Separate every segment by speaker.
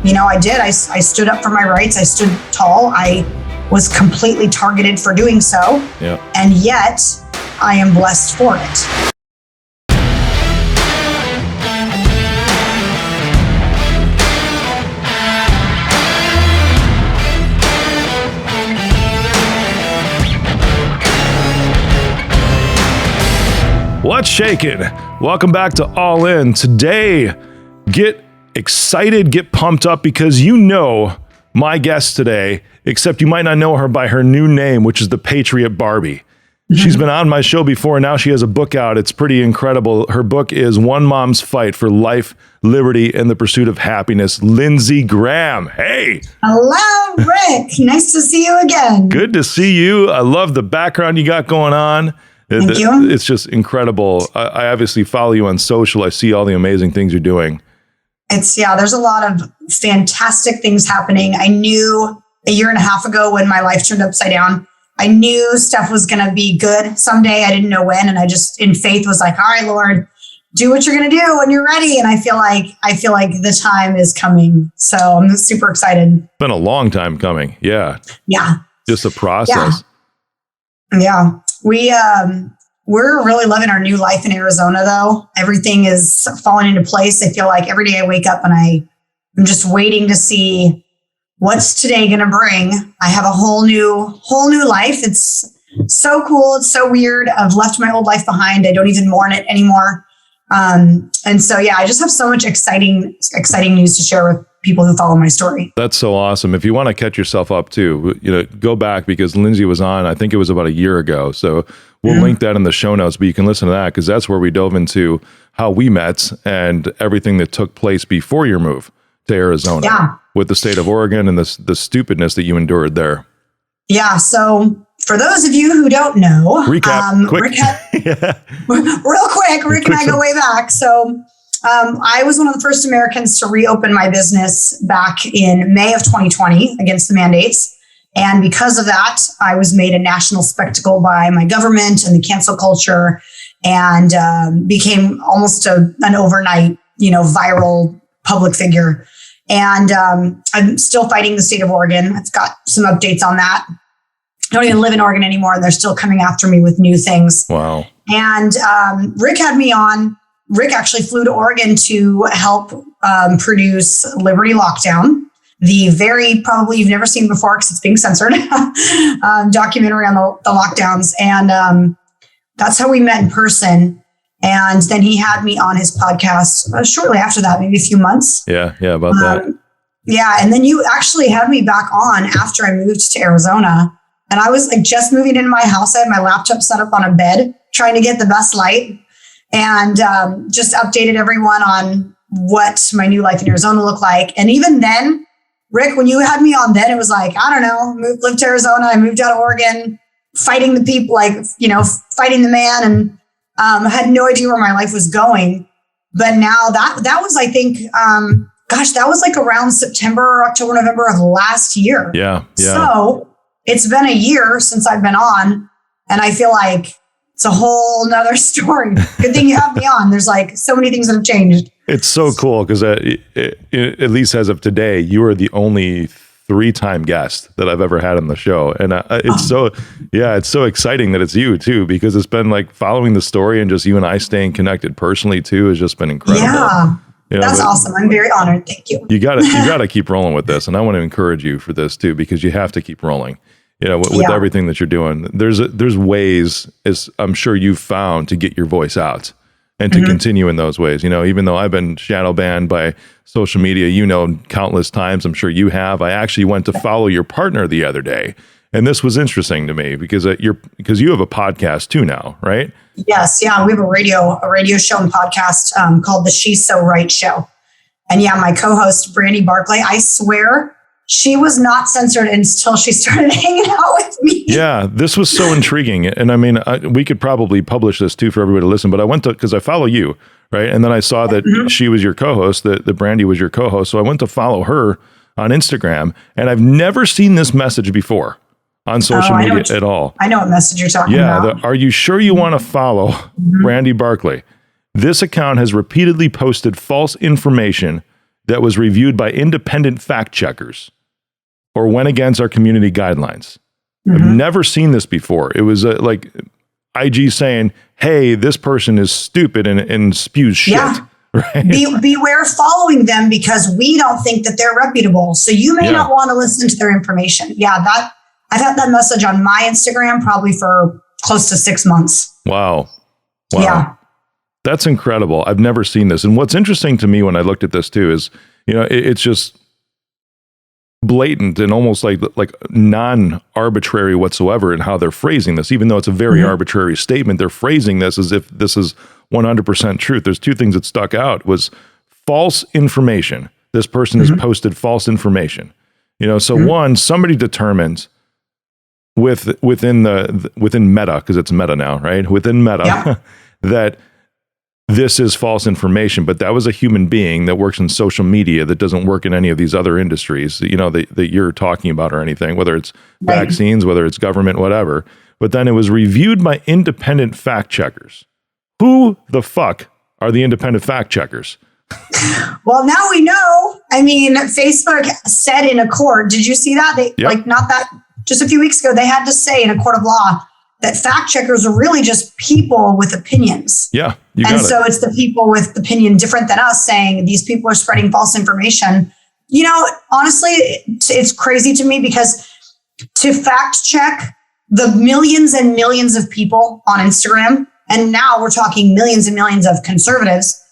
Speaker 1: I did. I stood up for my rights. I stood tall. I was completely targeted for doing so.
Speaker 2: Yep.
Speaker 1: And yet I am blessed for it.
Speaker 2: What's shaking? Welcome back to All In. Today, get excited, get pumped up because you know my guest today, except you might not know her by her new name, which is the Patriot Barbie. She's been on my show before, and now she has a book out. It's pretty incredible. Her book is One Mom's Fight for Life, Liberty, and the Pursuit of Happiness. Lindsey Graham. Hey.
Speaker 1: Hello, Rick. Nice to see you again.
Speaker 2: Good to see you. I love the background you got going on.
Speaker 1: Thank you.
Speaker 2: It's just incredible. I obviously follow you on social. I see all the amazing things you're doing.
Speaker 1: There's a lot of fantastic things happening. I knew a year and a half ago when my life turned upside down, I knew stuff was going to be good someday. I didn't know when. And I just in faith was like, all right, Lord, do what you're going to do when you're ready. And I feel like the time is coming. So I'm super excited.
Speaker 2: It's been a long time coming. Yeah.
Speaker 1: Yeah.
Speaker 2: Just a process.
Speaker 1: Yeah. We're really loving our new life in Arizona, though. Everything is falling into place. I feel like every day I wake up and I'm just waiting to see what's today going to bring. I have a whole new life. It's so cool. It's so weird. I've left my old life behind. I don't even mourn it anymore. I just have so much exciting news to share with people who follow my story.
Speaker 2: That's so awesome. If you want to catch yourself up too, go back because Lindsey was on, I think it was about a year ago. So we'll link that in the show notes, but you can listen to that because that's where we dove into how we met and everything that took place before your move to Arizona with the state of Oregon and the stupidness that you endured there.
Speaker 1: Yeah. So for those of you who don't know,
Speaker 2: recap, quick.
Speaker 1: Real quick, Rick and I go way back. So I was one of the first Americans to reopen my business back in May of 2020 against the mandates. And because of that, I was made a national spectacle by my government and the cancel culture and became almost an overnight, viral public figure. And I'm still fighting the state of Oregon. I've got some updates on that. I don't even live in Oregon anymore. And they're still coming after me with new things.
Speaker 2: Wow.
Speaker 1: And Rick had me on. Rick actually flew to Oregon to help produce Liberty Lockdown, the very probably you've never seen before because it's being censored documentary on the lockdowns. And that's how we met in person. And then he had me on his podcast shortly after that, maybe a few months.
Speaker 2: Yeah, about that.
Speaker 1: Yeah. And then you actually had me back on after I moved to Arizona. And I was like just moving into my house. I had my laptop set up on a bed, trying to get the best light. And just updated everyone on what my new life in Arizona looked like. And even then, Rick, when you had me on then, it was like, I don't know, lived to Arizona. I moved out of Oregon, fighting the people, fighting the man. And I had no idea where my life was going. But now that was, I think, that was like around September, October, November of last year.
Speaker 2: Yeah.
Speaker 1: So it's been a year since I've been on. And I feel like it's a whole nother story. Good thing you have me on. There's like so many things that have changed.
Speaker 2: It's so cool because at least as of today, you are the only 3-time guest that I've ever had on the show. And it's so exciting that it's you too, because it's been like following the story and just you and I staying connected personally too has just been incredible.
Speaker 1: Yeah. That's awesome. I'm very honored. Thank you.
Speaker 2: You gotta keep rolling with this. And I want to encourage you for this too, because you have to keep rolling. With everything that you're doing, there's ways, as I'm sure you've found, to get your voice out and to continue in those ways. Even though I've been shadow banned by social media, countless times, I'm sure you have. I actually went to follow your partner the other day, and this was interesting to me because you have a podcast too now, right?
Speaker 1: Yes, yeah, we have a radio show and podcast called the She's So Right Show, and my co-host Brandy Barclay, I swear. She was not censored until she started hanging out with me. Yeah,
Speaker 2: this was so intriguing. And I mean, we could probably publish this too for everybody to listen, but I went to, because I follow you, right? And then I saw that she was your co-host, that Brandy was your co-host. So I went to follow her on Instagram, and I've never seen this message before on social media at all.
Speaker 1: I know what message you're talking about.
Speaker 2: Are you sure you want to follow Brandy Barclay? This account has repeatedly posted false information that was reviewed by independent fact checkers or went against our community guidelines. I've never seen this before. It was like IG saying, hey, this person is stupid and spews shit.
Speaker 1: Yeah.
Speaker 2: Right?
Speaker 1: Beware following them because we don't think that they're reputable. So you may not want to listen to their information. Yeah, I've had that message on my Instagram probably for close to 6 months.
Speaker 2: Wow.
Speaker 1: Yeah.
Speaker 2: That's incredible. I've never seen this. And what's interesting to me when I looked at this too is, it's just blatant and almost like non-arbitrary whatsoever in how they're phrasing this. Even though it's a very arbitrary statement, they're phrasing this as if this is 100% truth. There's two things that stuck out was false information. This person has posted false information. So one, somebody determines within Meta, because it's Meta now, right? Within Meta, that this is false information, but that was a human being that works in social media that doesn't work in any of these other industries, that you're talking about or anything, whether it's vaccines, whether it's government, whatever. But then it was reviewed by independent fact checkers. Who the fuck are the independent fact checkers?
Speaker 1: Well, now we know. I mean, Facebook said in a court, did you see that? Just a few weeks ago, they had to say in a court of law that fact checkers are really just people with opinions.
Speaker 2: Yeah, you got it.
Speaker 1: And so it's the people with opinion different than us saying these people are spreading false information. Honestly, it's crazy to me because to fact check the millions and millions of people on Instagram, and now we're talking millions and millions of conservatives,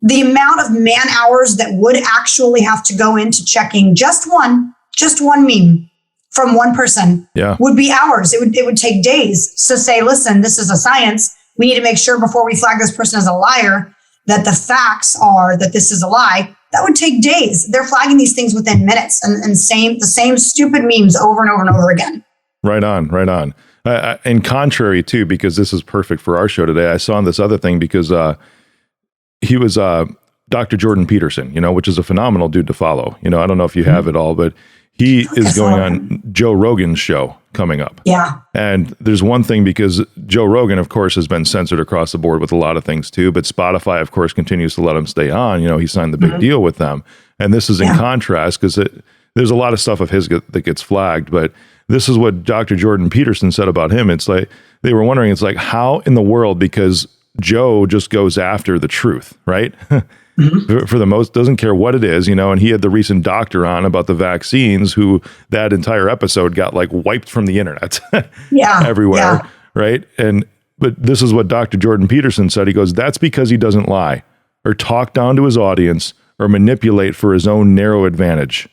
Speaker 1: the amount of man hours that would actually have to go into checking just one meme from one person would be hours. It would take days to say, listen, this is a science. We need to make sure before we flag this person as a liar that the facts are that this is a lie. That would take days. They're flagging these things within minutes and the same stupid memes over and over and over again. Right
Speaker 2: on. And contrary too, because this is perfect for our show today, I saw this other thing because he was Dr. Jordan Peterson, which is a phenomenal dude to follow. I don't know if you have it all, but he is going on Joe Rogan's show coming up.
Speaker 1: Yeah.
Speaker 2: And there's one thing because Joe Rogan, of course, has been censored across the board with a lot of things too, but Spotify, of course, continues to let him stay on. He signed the big deal with them. And this is in contrast because there's a lot of stuff of his that gets flagged, but this is what Dr. Jordan Peterson said about him. It's like, they were wondering, it's like, how in the world, because Joe just goes after the truth, right? For the most, doesn't care what it is, and he had the recent doctor on about the vaccines who that entire episode got like wiped from the internet everywhere. Right. But this is what Dr. Jordan Peterson said. He goes, that's because he doesn't lie or talk down to his audience or manipulate for his own narrow advantage.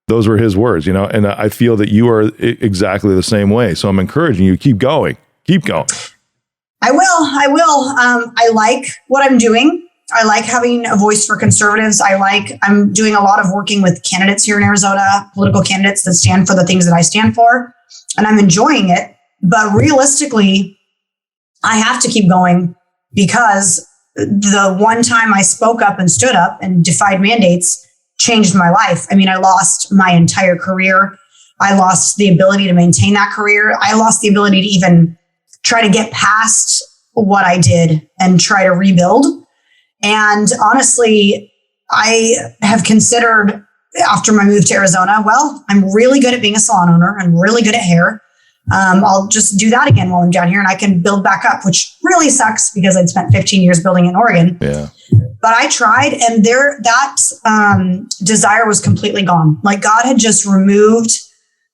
Speaker 2: Those were his words, and I feel that you are exactly the same way. So I'm encouraging you, keep going.
Speaker 1: I will. I like what I'm doing. I like having a voice for conservatives. I'm doing a lot of working with candidates here in Arizona, political candidates that stand for the things that I stand for, and I'm enjoying it. But realistically, I have to keep going because the one time I spoke up and stood up and defied mandates changed my life. I mean, I lost my entire career. I lost the ability to maintain that career. I lost the ability to even try to get past what I did and try to rebuild. And honestly, I have considered after my move to Arizona, well, I'm really good at being a salon owner. I'm really good at hair. I'll just do that again while I'm down here and I can build back up, which really sucks because I'd spent 15 years building in Oregon.
Speaker 2: Yeah.
Speaker 1: But I tried and that desire was completely gone. Like God had just removed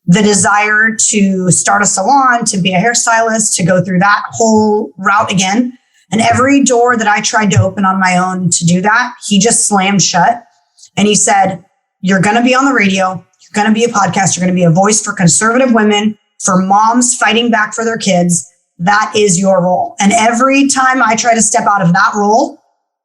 Speaker 1: the desire to start a salon, to be a hairstylist, to go through that whole route again. And every door that I tried to open on my own to do that, he just slammed shut. And he said, you're going to be on the radio. You're going to be a podcast. You're going to be a voice for conservative women, for moms fighting back for their kids. That is your role. And every time I try to step out of that role,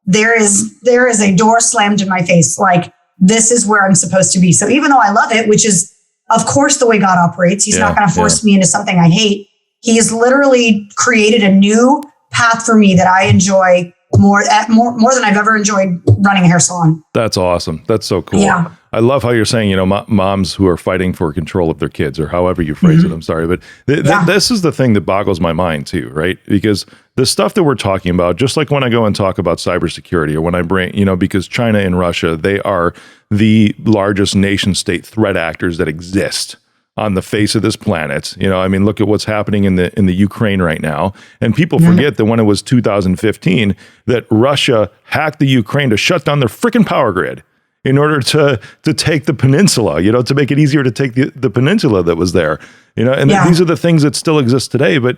Speaker 1: there is a door slammed in my face. Like, this is where I'm supposed to be. So even though I love it, which is, of course, the way God operates, he's not going to force me into something I hate. He has literally created a new path for me that I enjoy more than I've ever enjoyed running a hair salon.
Speaker 2: That's awesome. That's so cool.
Speaker 1: Yeah.
Speaker 2: I love how you're saying, moms who are fighting for control of their kids, or however you phrase it. I'm sorry, but this is the thing that boggles my mind too, right? Because the stuff that we're talking about, just like when I go and talk about cybersecurity, or when I bring, because China and Russia, they are the largest nation state threat actors that exist on the face of this planet. Look at what's happening in the Ukraine right now. And people forget that when it was 2015, that Russia hacked the Ukraine to shut down their freaking power grid in order to take the peninsula, to make it easier to take the peninsula that was there. These are the things that still exist today. But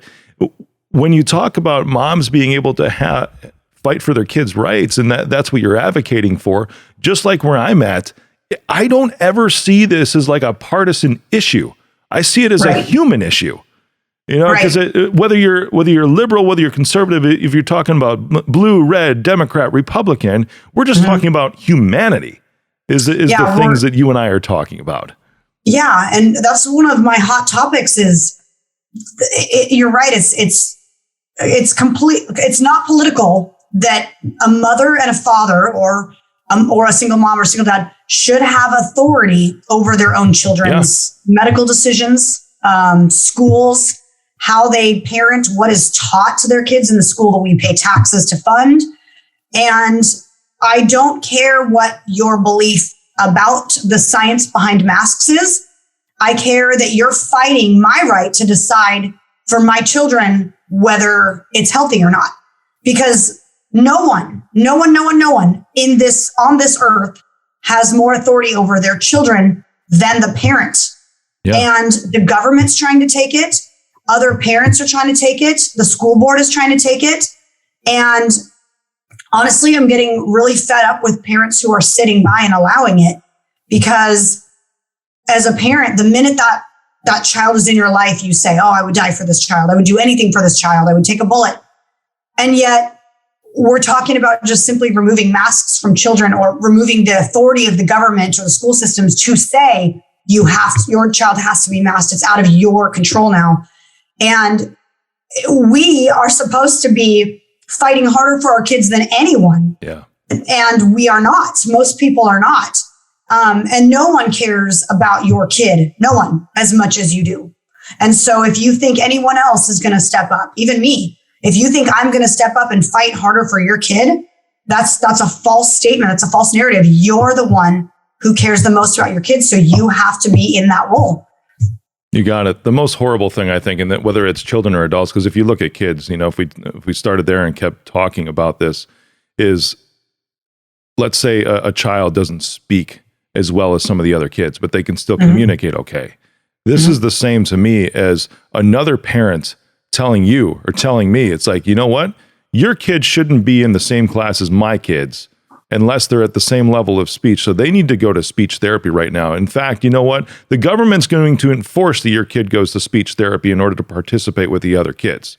Speaker 2: when you talk about moms being able to fight for their kids' rights, and that's what you're advocating for, just like where I'm at, I don't ever see this as like a partisan issue. I see it as a human issue, because whether you're liberal, whether you're conservative, if you're talking about blue, red, Democrat, Republican, we're just talking about humanity is the things that you and I are talking about.
Speaker 1: Yeah. And that's one of my hot topics you're right. It's complete. It's not political that a mother and a father or a single mom or a single dad should have authority over their own children's medical decisions, schools, how they parent, what is taught to their kids in the school that we pay taxes to fund. And I don't care what your belief about the science behind masks is. I care that you're fighting my right to decide for my children whether it's healthy or not. Because no one on this earth has more authority over their children than the parent. Yeah. And the government's trying to take it. Other parents are trying to take it. The school board is trying to take it. And honestly, I'm getting really fed up with parents who are sitting by and allowing it, because as a parent, the minute that child is in your life, you say, oh, I would die for this child. I would do anything for this child. I would take a bullet. And yet we're talking about just simply removing masks from children, or removing the authority of the government or the school systems to say your child has to be masked. It's out of your control now. And we are supposed to be fighting harder for our kids than anyone.
Speaker 2: Yeah.
Speaker 1: And we are not. Most people are not. And no one cares about your kid. No one, as much as you do. And so if you think anyone else is going to step up, even me, if you think I'm going to step up and fight harder for your kid, that's a false statement. That's a false narrative. You're the one who cares the most about your kids. So you have to be in that role.
Speaker 2: You got it. The most horrible thing, I think, and that whether it's children or adults, because if you look at kids, if we started there and kept talking about this, is let's say a child doesn't speak as well as some of the other kids, but they can still communicate okay. This is the same to me as another parent telling you or telling me, it's like, you know what? Your kid shouldn't be in the same class as my kids unless they're at the same level of speech. So they need to go to speech therapy right now. In fact, you know what? The government's going to enforce that your kid goes to speech therapy in order to participate with the other kids.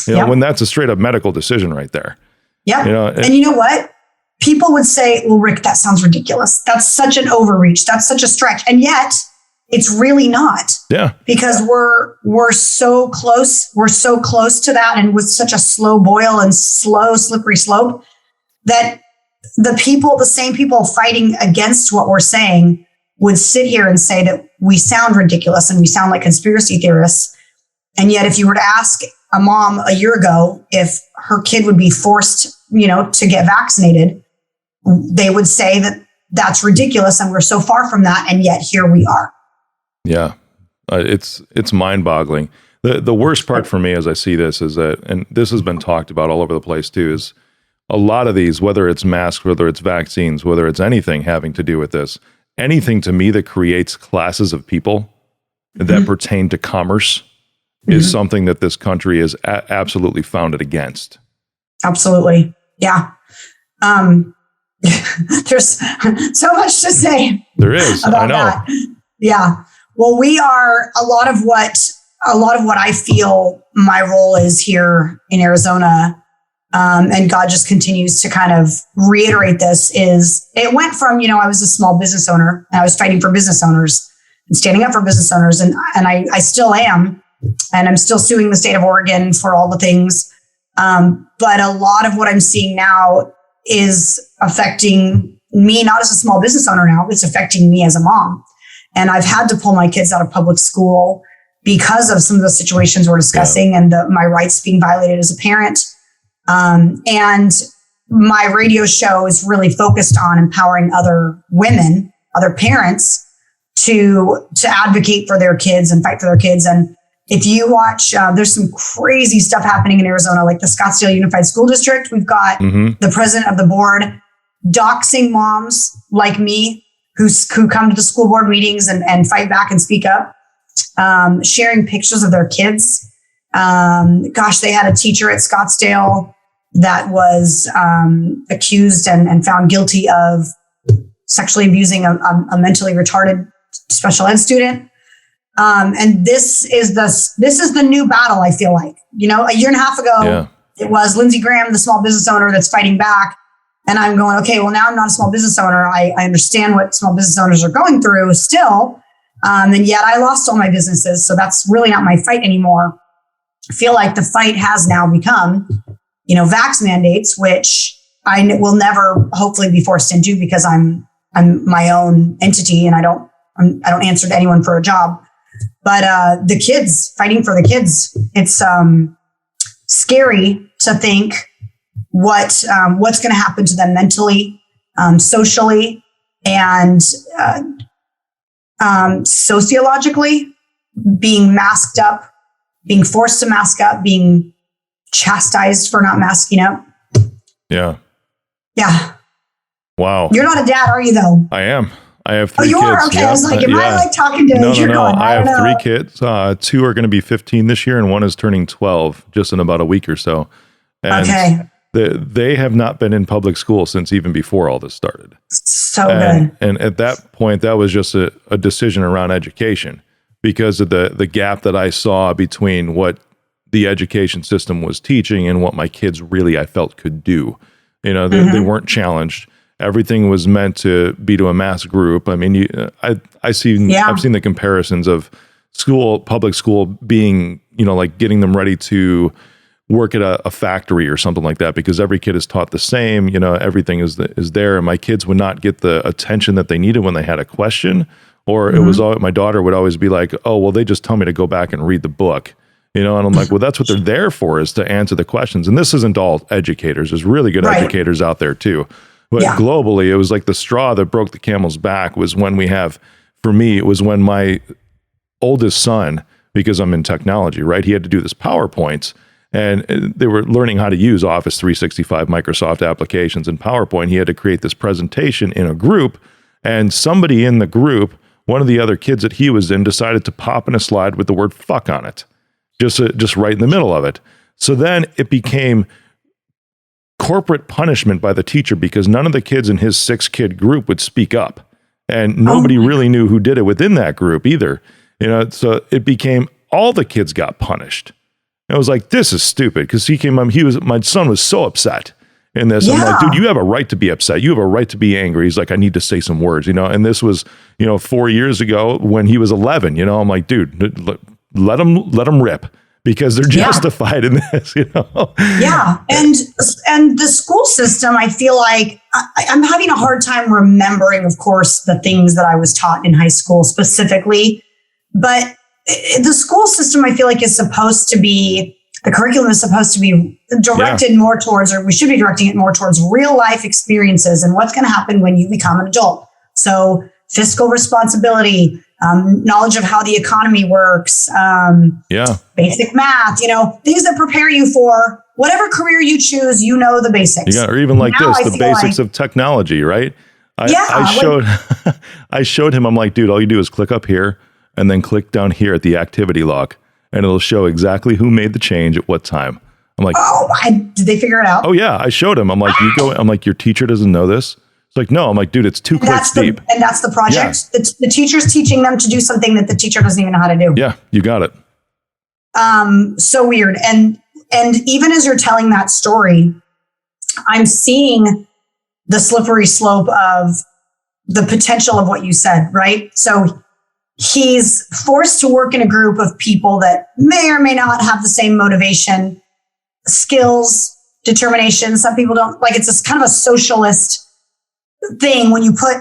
Speaker 2: When that's a straight up medical decision right there.
Speaker 1: Yeah. And you know what? People would say, well, Rick, that sounds ridiculous. That's such an overreach. That's such a stretch. And yet it's really not.
Speaker 2: Yeah.
Speaker 1: Because we're so close. We're so close to that, and with such a slow boil and slow, slippery slope, that the same people fighting against what we're saying would sit here and say that we sound ridiculous and we sound like conspiracy theorists. And yet if you were to ask a mom a year ago if her kid would be forced, to get vaccinated, they would say that that's ridiculous and we're so far from that. And yet here we are.
Speaker 2: Yeah, it's mind-boggling. The worst part for me as I see this is that, and this has been talked about all over the place too, is a lot of these, whether it's masks, whether it's vaccines, whether it's anything having to do with this, anything to me that creates classes of people that pertain to commerce is something that this country is absolutely founded against. Absolutely.
Speaker 1: Yeah. There's so much to say.
Speaker 2: There is. I know.
Speaker 1: That. Yeah. Well, we are a lot of what I feel my role is here in Arizona. And God just continues to kind of reiterate this is it went from, I was a small business owner and I was fighting for business owners and standing up for business owners. And I still am, and I'm still suing the state of Oregon for all the things. But a lot of what I'm seeing now is affecting, me, not as a small business owner now, it's affecting me as a mom. And I've had to pull my kids out of public school because of some of the situations we're discussing and my rights being violated as a parent. And my radio show is really focused on empowering other women, other parents to advocate for their kids and fight for their kids. And if you watch, there's some crazy stuff happening in Arizona, like the Scottsdale Unified School District. We've got the president of the board doxing moms like me who come to the school board meetings and fight back and speak up, sharing pictures of their kids. They had a teacher at Scottsdale that was accused and found guilty of sexually abusing a mentally retarded special ed student. And this is the new battle, I feel like. You know, a year and a half ago, it was Lindsey Graham, the small business owner, that's fighting back. And I'm going, okay, well, now I'm not a small business owner. I understand what small business owners are going through still. And yet I lost all my businesses. So that's really not my fight anymore. I feel like the fight has now become, vax mandates, which I will never hopefully be forced into because I'm my own entity and I don't answer to anyone for a job. But the kids, fighting for the kids, it's scary to think what's going to happen to them mentally, socially, and sociologically, being masked up, being forced to mask up, being chastised for not masking up. Yeah. Yeah.
Speaker 2: Wow.
Speaker 1: You're not a dad, are you, though?
Speaker 2: I am. I have 3 kids.
Speaker 1: Oh, you are? Okay. I was like, am I like talking to
Speaker 2: No.
Speaker 1: I
Speaker 2: have 3 kids. 2 are going to be 15 this year and 1 is turning 12 just in about a week or so. And they have not been in public school since even before all this started.
Speaker 1: So good.
Speaker 2: And at that point, that was just a decision around education because of the gap that I saw between what the education system was teaching and what my kids really, I felt, could do. They weren't challenged. Everything was meant to be to a mass group. I mean, I've seen the comparisons of public school being, like getting them ready to work at a factory or something like that, because every kid is taught the same, everything is there. And my kids would not get the attention that they needed when they had a question, or it was my daughter would always be like, oh, well, they just tell me to go back and read the book, and I'm like, well, that's what they're there for, is to answer the questions. And this isn't all educators. There's really good educators out there too. But globally, it was like the straw that broke the camel's back was when for me, it was when my oldest son, because I'm in technology, right? He had to do this PowerPoints. And they were learning how to use Office 365, Microsoft applications, and PowerPoint. He had to create this presentation in a group, and somebody in the group, one of the other kids that he was in, decided to pop in a slide with the word fuck on it, just right in the middle of it. So then it became corporate punishment by the teacher because none of the kids in his 6-kid group would speak up, and nobody really knew who did it within that group either. So it became all the kids got punished. I was like, this is stupid, because my son was so upset in this. I'm like, dude, you have a right to be upset. You have a right to be angry. He's like, I need to say some words, and this was, 4 years ago when he was 11, I'm like, dude, let them rip, because they're justified in this,
Speaker 1: Yeah. And the school system, I feel like I'm having a hard time remembering, of course, the things that I was taught in high school specifically, but the school system, I feel like, the curriculum is supposed to be directed more towards, or we should be directing it more towards real life experiences and what's going to happen when you become an adult. So fiscal responsibility, knowledge of how the economy works, basic math, things that prepare you for whatever career you choose, the basics.
Speaker 2: Yeah, or even like now, the basics of technology, right? I showed him, I'm like, dude, all you do is click up here and then click down here at the activity log, and it'll show exactly who made the change at what time. I'm like,
Speaker 1: did they figure it out?
Speaker 2: Oh yeah, I showed him. I'm like, I'm like, your teacher doesn't know this? It's like, no. I'm like, dude, it's 2 clicks deep.
Speaker 1: And that's the project. Yeah. The teacher's teaching them to do something that the teacher doesn't even know how to do.
Speaker 2: Yeah, you got it.
Speaker 1: So weird. And even as you're telling that story, I'm seeing the slippery slope of the potential of what you said, right? So he's forced to work in a group of people that may or may not have the same motivation, skills, determination. Some people don't. Like, it's this kind of a socialist thing when you put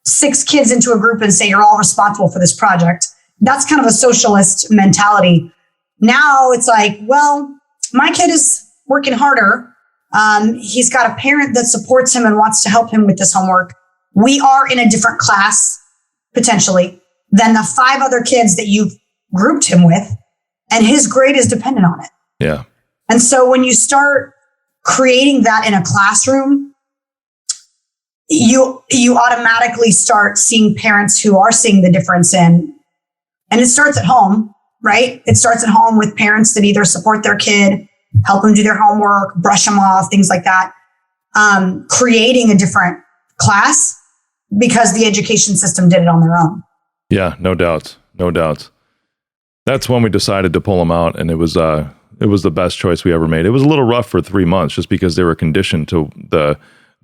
Speaker 1: 6 kids into a group and say you're all responsible for this project. That's kind of a socialist mentality. Now it's like, well, my kid is working harder. He's got a parent that supports him and wants to help him with this homework. We are in a different class, potentially, than the 5 other kids that you've grouped him with, and his grade is dependent on it.
Speaker 2: Yeah.
Speaker 1: And so when you start creating that in a classroom, you automatically start seeing parents who are seeing the difference in, and it starts at home, right? It starts at home with parents that either support their kid, help them do their homework, brush them off, things like that. Creating a different class because the education system did it on their own.
Speaker 2: Yeah, no doubt. No doubt. That's when we decided to pull them out, and it was the best choice we ever made. It was a little rough for 3 months just because they were conditioned to the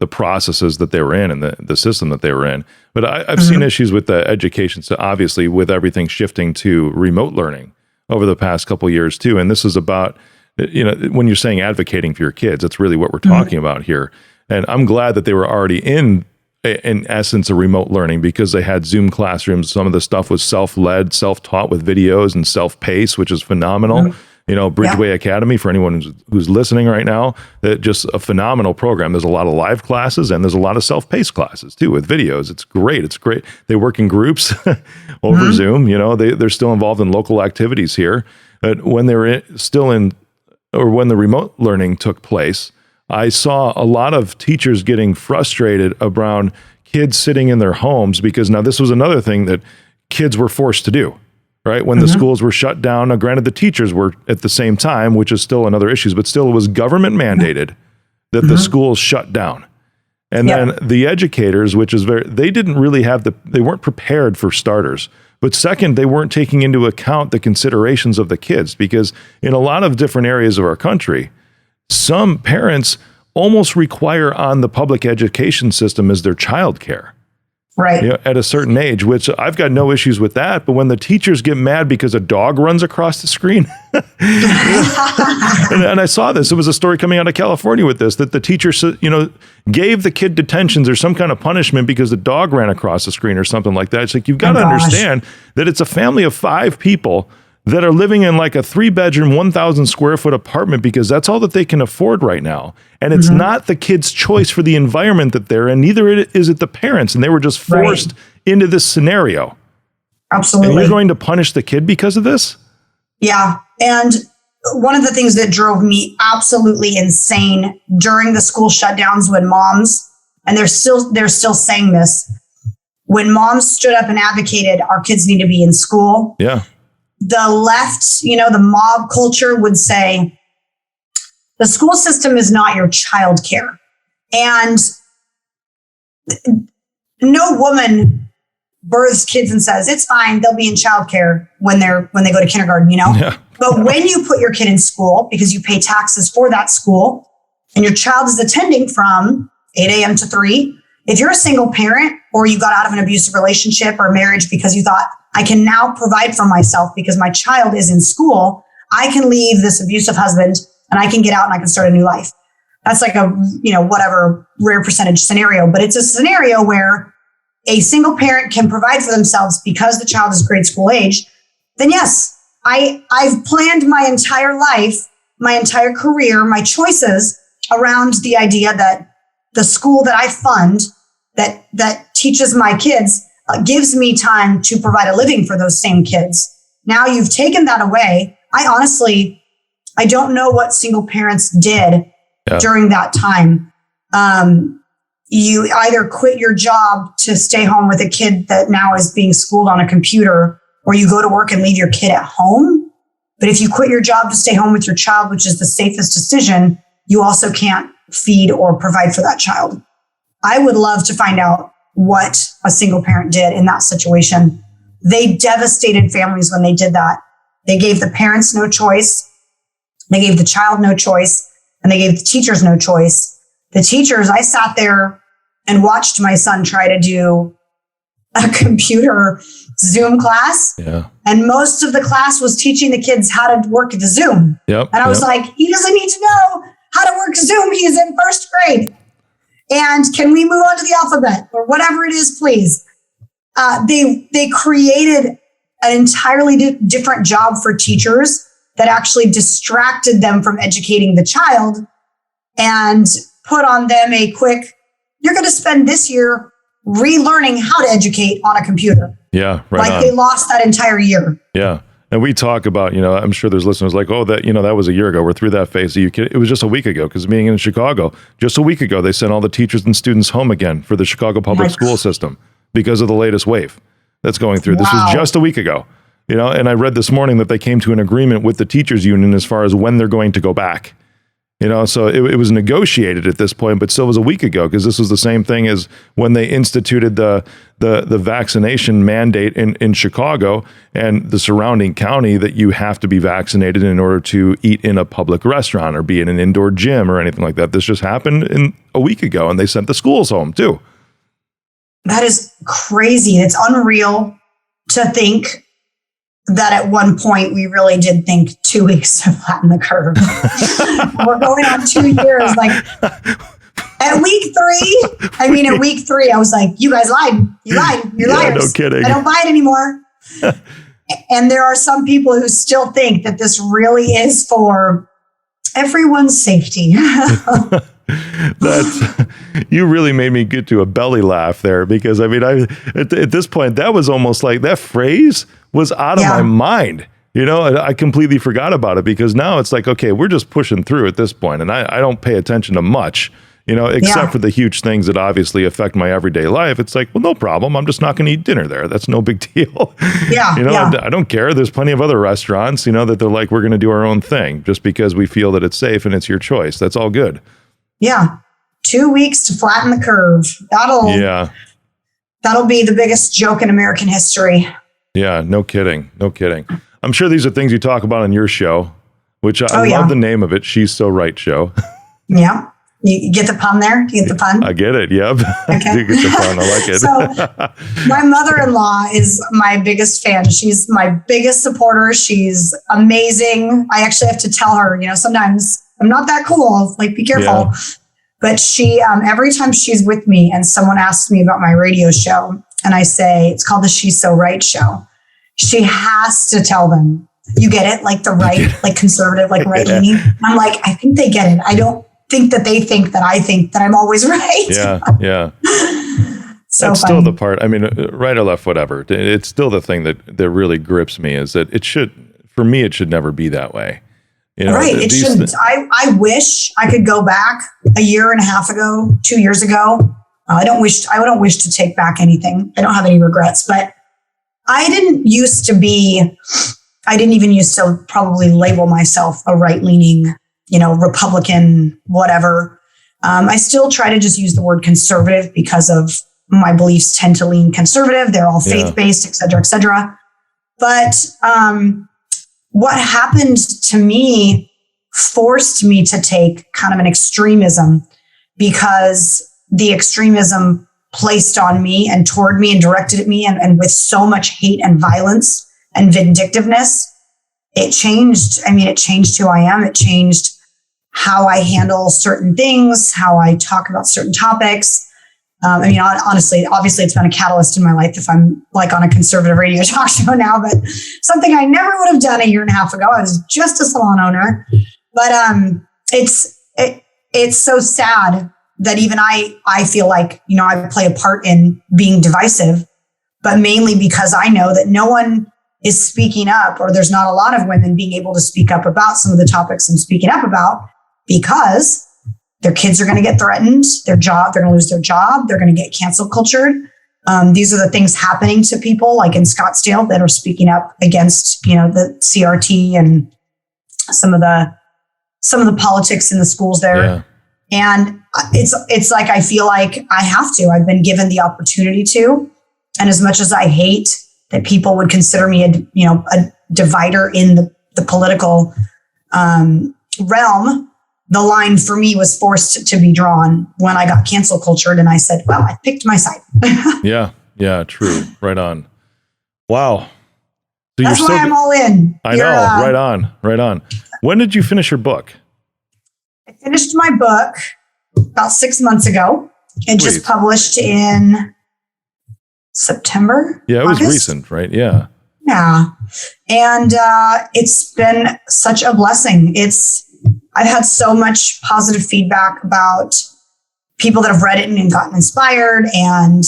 Speaker 2: processes that they were in and the system that they were in. But I've seen issues with the education, so obviously with everything shifting to remote learning over the past couple of years too. And this is about, when you're saying advocating for your kids, that's really what we're talking about here. And I'm glad that they were already in essence, a remote learning because they had Zoom classrooms. Some of the stuff was self-led, self-taught with videos and self-paced, which is phenomenal. Bridgeway Academy, for anyone who's listening right now, that just a phenomenal program. There's a lot of live classes and there's a lot of self-paced classes too with videos. It's great. It's great. They work in groups over Zoom. They're still involved in local activities here. But when they were when the remote learning took place, I saw a lot of teachers getting frustrated around kids sitting in their homes because now this was another thing that kids were forced to do, right? When the schools were shut down, now granted the teachers were at the same time, which is still another issue, but still it was government mandated that the schools shut down. And then the educators, which is they didn't really they weren't prepared for starters. But second, they weren't taking into account the considerations of the kids because in a lot of different areas of our country, some parents almost require on the public education system as their childcare.
Speaker 1: Right.
Speaker 2: At a certain age, which I've got no issues with that. But when the teachers get mad because a dog runs across the screen, and I saw this, it was a story coming out of California with this, that the teacher, gave the kid detentions or some kind of punishment because the dog ran across the screen or something like that. It's like, you've got to understand that it's a family of 5 people that are living in like a 3-bedroom, 1,000 square foot apartment because that's all that they can afford right now. And it's not the kid's choice for the environment that they're in, neither is it the parents. And they were just forced into this scenario.
Speaker 1: Absolutely.
Speaker 2: And you're going to punish the kid because of this?
Speaker 1: Yeah. And one of the things that drove me absolutely insane during the school shutdowns when moms, and they're still saying this, when moms stood up and advocated our kids need to be in school.
Speaker 2: Yeah.
Speaker 1: The left, the mob culture would say, the school system is not your childcare. And no woman births kids and says, it's fine, they'll be in childcare when they go to kindergarten,
Speaker 2: Yeah.
Speaker 1: But when you put your kid in school, because you pay taxes for that school, and your child is attending from 8 a.m. to 3, if you're a single parent or you got out of an abusive relationship or marriage because you thought, I can now provide for myself because my child is in school, I can leave this abusive husband and I can get out and I can start a new life. That's like a, whatever rare percentage scenario, but it's a scenario where a single parent can provide for themselves because the child is grade school age. Then yes, I've planned my entire life, my entire career, my choices around the idea that the school that I fund that teaches my kids gives me time to provide a living for those same kids. Now you've taken that away. I don't know what single parents did during that time. You either quit your job to stay home with a kid that now is being schooled on a computer, or you go to work and leave your kid at home. But if you quit your job to stay home with your child, which is the safest decision, you also can't feed or provide for that child. I would love to find out what a single parent did in that situation. They devastated families when they did that. They gave the parents no choice. They gave the child no choice, and they gave the teachers no choice. The teachers, I sat there and watched my son try to do a computer Zoom class.
Speaker 2: Yeah.
Speaker 1: And most of the class was teaching the kids how to work the Zoom.
Speaker 2: Yep.
Speaker 1: And I was like, he doesn't need to know how to work Zoom. He's in first grade. And can we move on to the alphabet or whatever it is, please? They created an entirely different job for teachers that actually distracted them from educating the child and put on them a quick, you're going to spend this year relearning how to educate on a computer.
Speaker 2: Yeah, right.
Speaker 1: Like they lost that entire year.
Speaker 2: Yeah. And we talk about, I'm sure there's listeners like, oh, that, that was a year ago. We're through that phase. It was just a week ago, because being in Chicago, just a week ago, they sent all the teachers and students home again for the Chicago public school system because of the latest wave that's going through. Wow. This was just a week ago, and I read this morning that they came to an agreement with the teachers union as far as when they're going to go back. So it was negotiated at this point, but still was a week ago, because this was the same thing as when they instituted the vaccination mandate in Chicago and the surrounding county, that you have to be vaccinated in order to eat in a public restaurant or be in an indoor gym or anything like that. This just happened a week ago, and they sent the schools home too.
Speaker 1: That is crazy. It's unreal to think that at one point we really did think 2 weeks to flatten the curve. We're going on 2 years. Like at week three, I was like, you guys lied. You lied. You're liars.
Speaker 2: No kidding.
Speaker 1: I don't buy it anymore. And there are some people who still think that this really is for everyone's safety.
Speaker 2: You really made me get to a belly laugh there, because at this point, that was almost like that phrase was out of my mind. I completely forgot about it, because now it's like, okay, we're just pushing through at this point, and I don't pay attention to much, except for the huge things that obviously affect my everyday life. It's like, well, no problem. I'm just not going to eat dinner there. That's no big deal. I don't care. There's plenty of other restaurants, that they're like, we're going to do our own thing just because we feel that it's safe and it's your choice. That's all good.
Speaker 1: Yeah. 2 weeks to flatten the curve. That'll be the biggest joke in American history.
Speaker 2: Yeah, no kidding. No kidding. I'm sure these are things you talk about on your show, which I love the name of it. She's So Right Show.
Speaker 1: Yeah. You get the pun there? Do you get the pun?
Speaker 2: I get it. Yep.
Speaker 1: Okay.
Speaker 2: You get the pun. I like it.
Speaker 1: So my mother-in-law is my biggest fan. She's my biggest supporter. She's amazing. I actually have to tell her, sometimes I'm not that cool. Like, be careful. Yeah. But she, every time she's with me and someone asks me about my radio show, and I say, it's called the She's So Right Show, she has to tell them, you get it? Like the right, like conservative, like right leaning. I'm like, I think they get it. I don't think that they think that I think that I'm always right.
Speaker 2: Yeah. Yeah.
Speaker 1: So
Speaker 2: that's funny. Still the part, right or left, whatever. It's still the thing that really grips me, is that it should never be that way.
Speaker 1: Right. It shouldn't. I wish I could go back a year and a half ago, 2 years ago. I don't wish to take back anything. I don't have any regrets, but I didn't even used to probably label myself a right-leaning, Republican, whatever. I still try to just use the word conservative because of my beliefs tend to lean conservative. They're all faith-based, et cetera, et cetera. But, what happened to me forced me to take kind of an extremism, because the extremism placed on me and toward me and directed at me and with so much hate and violence and vindictiveness, it changed. It changed who I am. It changed how I handle certain things, how I talk about certain topics. Honestly, obviously it's been a catalyst in my life if I'm like on a conservative radio talk show now, but something I never would have done a year and a half ago. I was just a salon owner, but it's so sad that even I feel like, I play a part in being divisive, but mainly because I know that no one is speaking up, or there's not a lot of women being able to speak up about some of the topics I'm speaking up about, because their kids are going to get threatened, they're going to lose their job, they're going to get cancel cultured. These are the things happening to people like in Scottsdale that are speaking up against, the CRT and some of the politics in the schools there. Yeah. And it's like, I feel like I have to. I've been given the opportunity to. And as much as I hate that people would consider me a divider in the political realm, the line for me was forced to be drawn when I got cancel cultured, and I said, well, I picked my side.
Speaker 2: Yeah, true. Right on. Wow.
Speaker 1: So that's why I'm all in.
Speaker 2: I know. Right on. When did you finish your book?
Speaker 1: I finished my book about 6 months ago. It just published in September.
Speaker 2: Yeah, it
Speaker 1: August.
Speaker 2: was recent, right? Yeah.
Speaker 1: Yeah. And it's been such a blessing. I've had so much positive feedback about people that have read it and gotten inspired. And,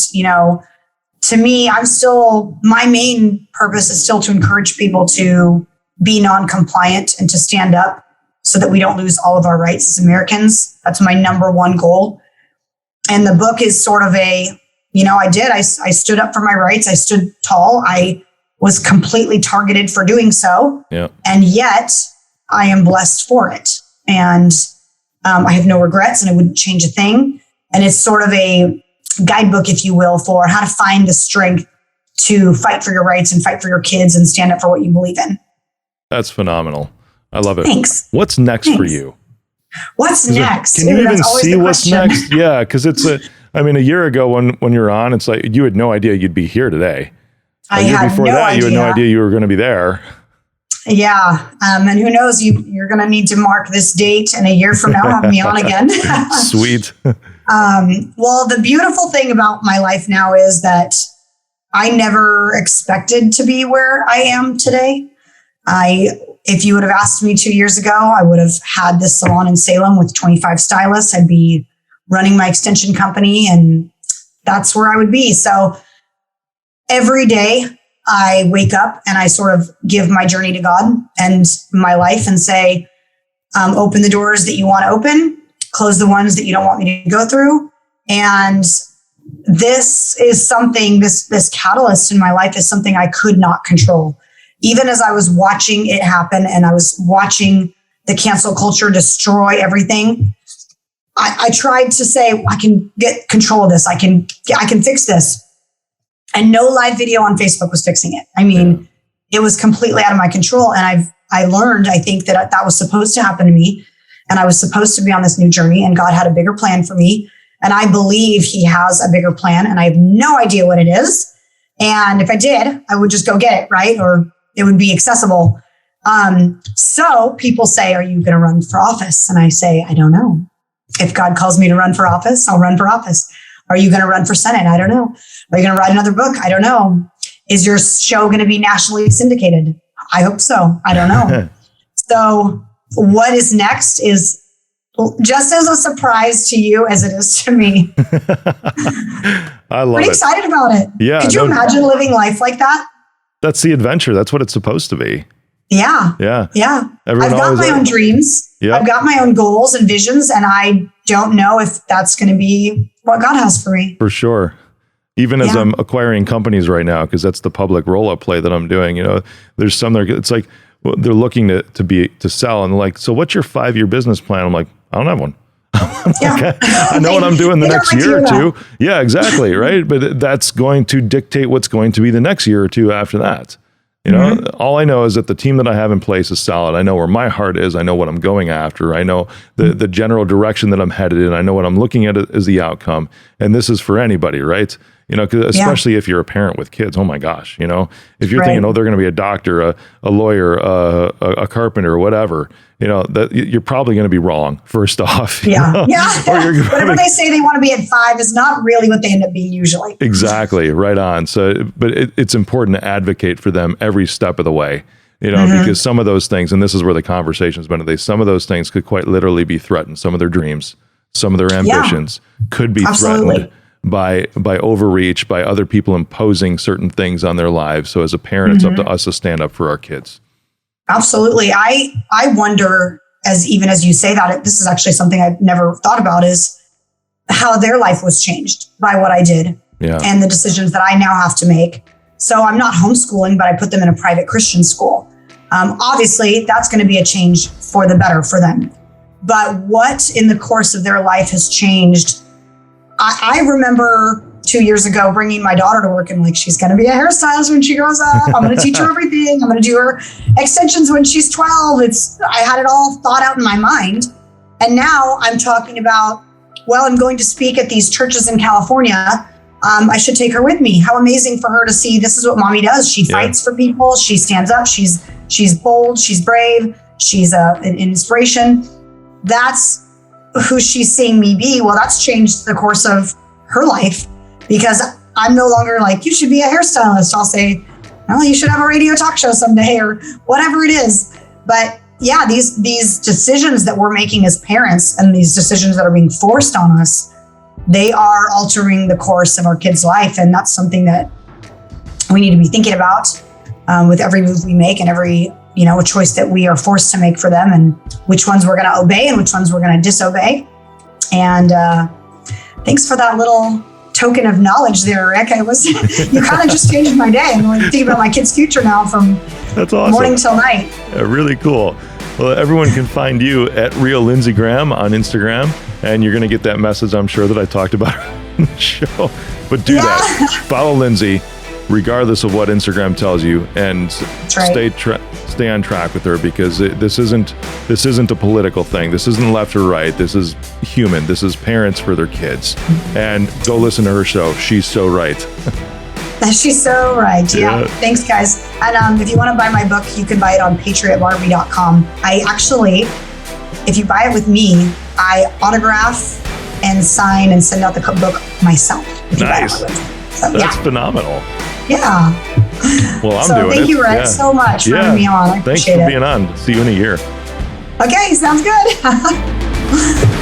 Speaker 1: to me, my main purpose is still to encourage people to be non-compliant and to stand up so that we don't lose all of our rights as Americans. That's my number one goal. And the book is sort of I stood up for my rights. I stood tall. I was completely targeted for doing so.
Speaker 2: Yeah.
Speaker 1: And yet I am blessed for it. And I have no regrets and I wouldn't change a thing. And it's sort of a guidebook, if you will, for how to find the strength to fight for your rights and fight for your kids and stand up for what you believe in.
Speaker 2: That's phenomenal. I love it.
Speaker 1: Thanks.
Speaker 2: What's next for you?
Speaker 1: What's next?
Speaker 2: Can you even see what's next? Yeah, because a year ago when you were on, it's like you had no idea you'd be here today.
Speaker 1: I had no idea.
Speaker 2: You had no idea you were going to be there.
Speaker 1: Yeah. And who knows, you're going to need to mark this date and a year from now, have me on again.
Speaker 2: Sweet.
Speaker 1: Well, the beautiful thing about my life now is that I never expected to be where I am today. If you would have asked me 2 years ago, I would have had this salon in Salem with 25 stylists. I'd be running my extension company and that's where I would be. So every day I wake up and I sort of give my journey to God and my life and say, open the doors that you want to open, close the ones that you don't want me to go through. And this is something, this catalyst in my life is something I could not control. Even as I was watching it happen and I was watching the cancel culture destroy everything, I tried to say, I can get control of this. I can fix this. And no live video on Facebook was fixing it. I mean, it was completely out of my control. And I learned, I think that was supposed to happen to me. And I was supposed to be on this new journey and God had a bigger plan for me. And I believe he has a bigger plan and I have no idea what it is. And if I did, I would just go get it, right? Or it would be accessible. So people say, are you going to run for office? And I say, I don't know. If God calls me to run for office, I'll run for office. Are you going to run for Senate? I don't know. Are you going to write another book? I don't know. Is your show going to be nationally syndicated? I hope so. I don't know. So what is next is just as a surprise to you as it is to me.
Speaker 2: I love it.
Speaker 1: Pretty excited about it.
Speaker 2: Yeah.
Speaker 1: Could you imagine living life like that?
Speaker 2: That's the adventure. That's what it's supposed to be.
Speaker 1: Yeah.
Speaker 2: Yeah.
Speaker 1: Yeah.
Speaker 2: Everyone
Speaker 1: I've got my own dreams. Yep. I've got my own goals and visions, and I don't know if that's going to be what God has for me.
Speaker 2: For sure. Even as I'm acquiring companies right now, because that's the public roll-up play that I'm doing, there's some that it's like, well, they're looking to sell and they're like, so what's your 5-year business plan? I'm like, I don't have one. I know what I'm doing the next year or two. Yeah, exactly. Right. But that's going to dictate what's going to be the next year or two after that. All I know is that the team that I have in place is solid. I know where my heart is. I know what I'm going after. I know the general direction that I'm headed in. I know what I'm looking at as the outcome. And this is for anybody, right? 'Cause especially if you're a parent with kids, oh my gosh, if you're thinking, they're going to be a doctor, a lawyer, a carpenter, whatever, that you're probably going to be wrong first off.
Speaker 1: Yeah. Whatever they say they want to be at 5 is not really what they end up being usually.
Speaker 2: Exactly. Right on. So, but it's important to advocate for them every step of the way, because some of those things, and this is where the conversation's been today, some of those things could quite literally be threatened. Some of their dreams, some of their ambitions could be threatened by overreach, by other people imposing certain things on their lives. So as a parent, it's up to us to stand up for our kids.
Speaker 1: Absolutely. I wonder, even as you say that, this is actually something I've never thought about, is how their life was changed by what I did and the decisions that I now have to make. So I'm not homeschooling, but I put them in a private Christian school. Obviously, that's going to be a change for the better for them. But what in the course of their life has changed? I remember 2 years ago bringing my daughter to work and she's going to be a hairstylist when she grows up. I'm going to teach her everything. I'm going to do her extensions when she's 12. I had it all thought out in my mind. And now I'm talking about, I'm going to speak at these churches in California. I should take her with me. How amazing for her to see this is what mommy does. She fights for people. She stands up. She's bold. She's brave. She's an inspiration. That's who she's seeing me be. Well, that's changed the course of her life, because I'm no longer like, you should be a hairstylist. I'll say, well, you should have a radio talk show someday, or whatever it is. But yeah, these decisions that we're making as parents, and these decisions that are being forced on us, they are altering the course of our kids' life. And that's something that we need to be thinking about with every move we make, and every, a choice that we are forced to make for them, and which ones we're going to obey and which ones we're going to disobey. And thanks for that little token of knowledge there, Rick. You kind of just changed my day. I'm thinking about my kids' future now from
Speaker 2: That's awesome.
Speaker 1: Morning till night.
Speaker 2: Really cool. Well, everyone can find you at Real Lindsey Graham on Instagram, and you're going to get that message, I'm sure, that I talked about on the show. But do that. Follow Lindsey, regardless of what Instagram tells you, and stay on track with her, because this isn't a political thing. This isn't left or right. This is human. This is parents for their kids. And go listen to her show. She's so right.
Speaker 1: She's so right. Yeah. Thanks, guys. And if you want to buy my book, you can buy it on patriotbarbie.com. I actually, if you buy it with me, I autograph and sign and send out the book myself.
Speaker 2: Nice. So, that's phenomenal.
Speaker 1: Yeah.
Speaker 2: Well, I'm doing it.
Speaker 1: Thank you, Rick, so much for having me on. I appreciate it.
Speaker 2: Thanks for being on. See you in a year.
Speaker 1: Okay, sounds good.